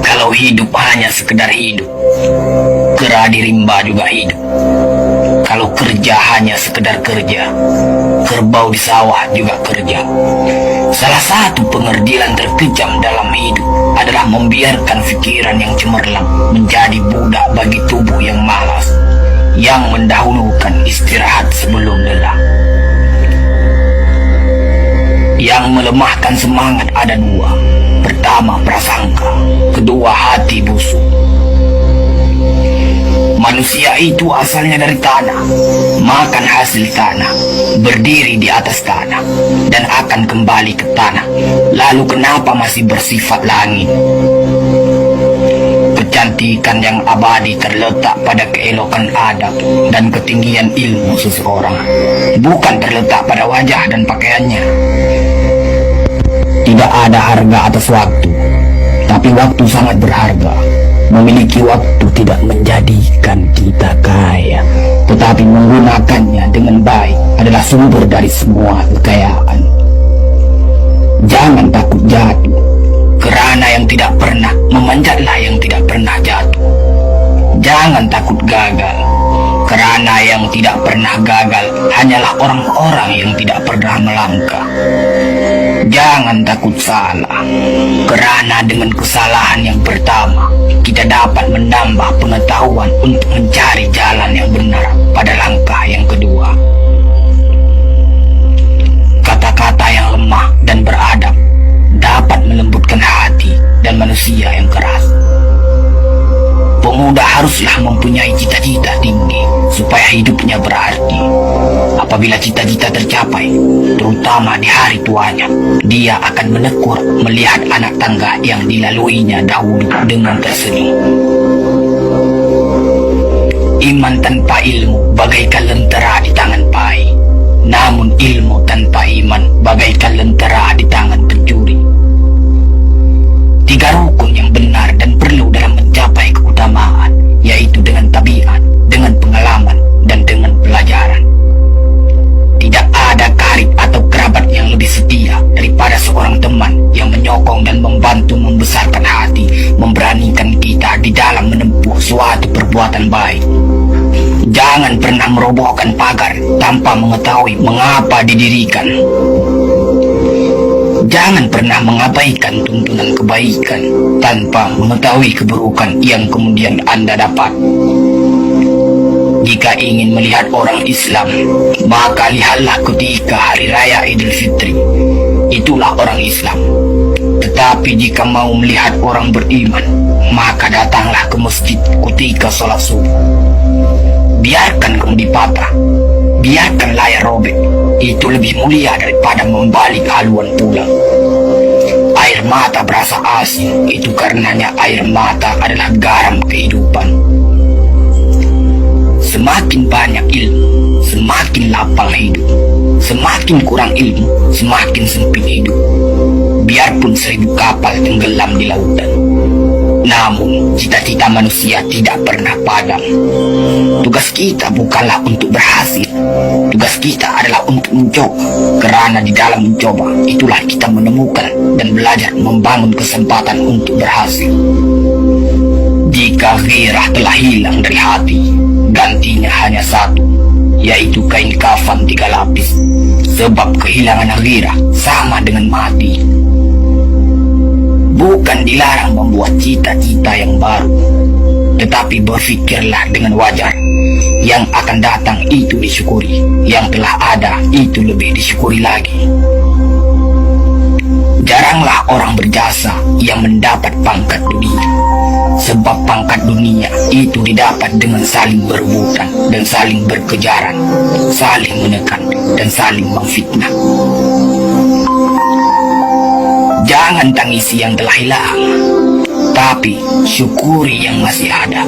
kalau hidup hanya sekedar hidup, kera di rimba juga hidup. Kalau kerja hanya sekedar kerja, kerbau di sawah juga kerja. Salah satu pengerdilan terkejam dalam hidup adalah membiarkan pikiran yang cemerlang menjadi budak bagi tubuh yang malas, yang mendahulukan istirahat sebelum lelah. Yang melemahkan semangat ada dua. Pertama, prasangka. Kedua, hati busuk. Manusia itu asalnya dari tanah, makan hasil tanah, berdiri di atas tanah, dan akan kembali ke tanah. Lalu kenapa masih bersifat langit? Kecantikan yang abadi terletak pada keelokan adab dan ketinggian ilmu seseorang, bukan terletak pada wajah dan pakaiannya. Tidak ada harga atas waktu, tapi waktu sangat berharga. Memiliki waktu tidak menjadikan kita kaya, tetapi menggunakannya dengan baik adalah sumber dari semua kekayaan. Jangan takut jatuh, kerana yang tidak pernah memanjatlah yang tidak pernah jatuh. Jangan takut gagal, kerana yang tidak pernah gagal hanyalah orang-orang yang tidak pernah melangkah. Jangan takut salah, kerana dengan kesalahan yang pertama kita dapat menambah pengetahuan untuk mencari jalan yang benar pada langkah yang kedua. Kata-kata yang lemah dan beradab dapat melembutkan hati dan manusia yang keras. Pemuda haruslah mempunyai cita-cita tinggi supaya hidupnya berarti. Apabila cita-cita tercapai, terutama di hari tuanya, dia akan menekur melihat anak tangga yang dilaluinya dahulu dengan tersenyum. Iman tanpa ilmu bagaikan lentera di tangan pai, namun ilmu tanpa iman bagaikan lentera di tangan pencuri. Tiga rukun yang benar dan perlu dalam mencapai keutamaan, yaitu dengan tabiat, dengan pengalaman, dan dengan pelajaran. Tidak ada karib atau kerabat yang lebih setia daripada seorang teman yang menyokong dan membantu membesarkan hati, memberanikan kita di dalam menempuh suatu perbuatan baik. Jangan pernah merobohkan pagar tanpa mengetahui mengapa didirikan. Jangan pernah mengabaikan tuntunan kebaikan tanpa mengetahui keburukan yang kemudian Anda dapat. Jika ingin melihat orang Islam, maka lihatlah ketika hari raya Idul Fitri. Itulah orang Islam. Tetapi jika mau melihat orang beriman, maka datanglah ke masjid ketika sholat subuh. Biarkan kemudi patah, biarkan layar robek. Itu lebih mulia daripada membalik haluan pulang. Air mata berasa asin, itu karenanya air mata adalah garam kehidupan. Semakin banyak ilmu, semakin lapang hidup. Semakin kurang ilmu, semakin sempit hidup. Biarpun 1000 kapal tenggelam di lautan, namun cita-cita manusia tidak pernah padam. Tugas kita bukanlah untuk berhasil, tugas kita adalah untuk mencoba. Kerana di dalam mencoba, itulah kita menemukan dan belajar membangun kesempatan untuk berhasil. Jika gairah telah hilang dari hati, gantinya hanya satu, yaitu kain kafan 3 lapis. Sebab kehilangan gairah sama dengan mati. Bukan dilarang membuat cita-cita yang baru, tetapi berfikirlah dengan wajar. Yang akan datang itu disyukuri, yang telah ada itu lebih disyukuri lagi. Jaranglah orang berjasa yang mendapat pangkat dunia, sebab pangkat dunia itu didapat dengan saling berebutan dan saling berkejaran, saling menekan dan saling memfitnah. Jangan tangisi yang telah hilang, tapi syukuri yang masih ada.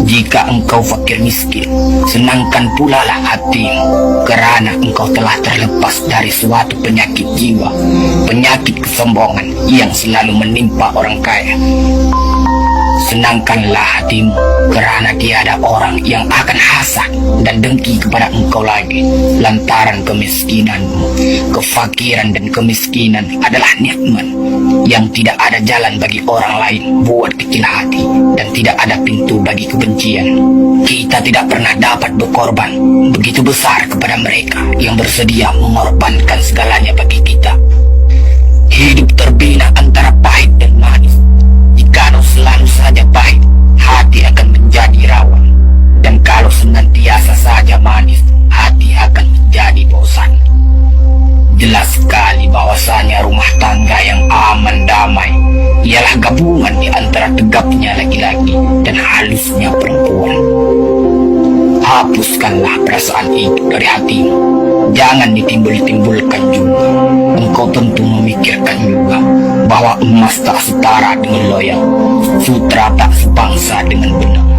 Jika engkau fakir miskin, senangkan pula lah hatimu, kerana engkau telah terlepas dari suatu penyakit jiwa, penyakit kesombongan yang selalu menimpa orang kaya. Senangkanlah hatimu, karena tiada orang yang akan hasad dan dengki kepada engkau lagi. Lantaran kemiskinanmu, kefakiran dan kemiskinan adalah nikmat yang tidak ada jalan bagi orang lain buat kecil hati, dan tidak ada pintu bagi kebencian. Kita tidak pernah dapat berkorban begitu besar kepada mereka yang bersedia mengorbankan segalanya bagi kita. Hidup terbina antara pahit dan manis. Jikalau selalu saja pahit, hati akan menjadi rawan. Dan kalau senantiasa saja manis, hati akan menjadi bosan. Jelas sekali bahwasanya rumah tangga yang aman damai ialah gabungan di antara tegapnya laki-laki dan halusnya perempuan. Hapuskanlah perasaan itu dari hatimu. Jangan ditimbul-timbulkan juga. Engkau tentu memikirkan juga bahwa emas tak setara dengan loyang, sutra tak sebangsa dengan benang.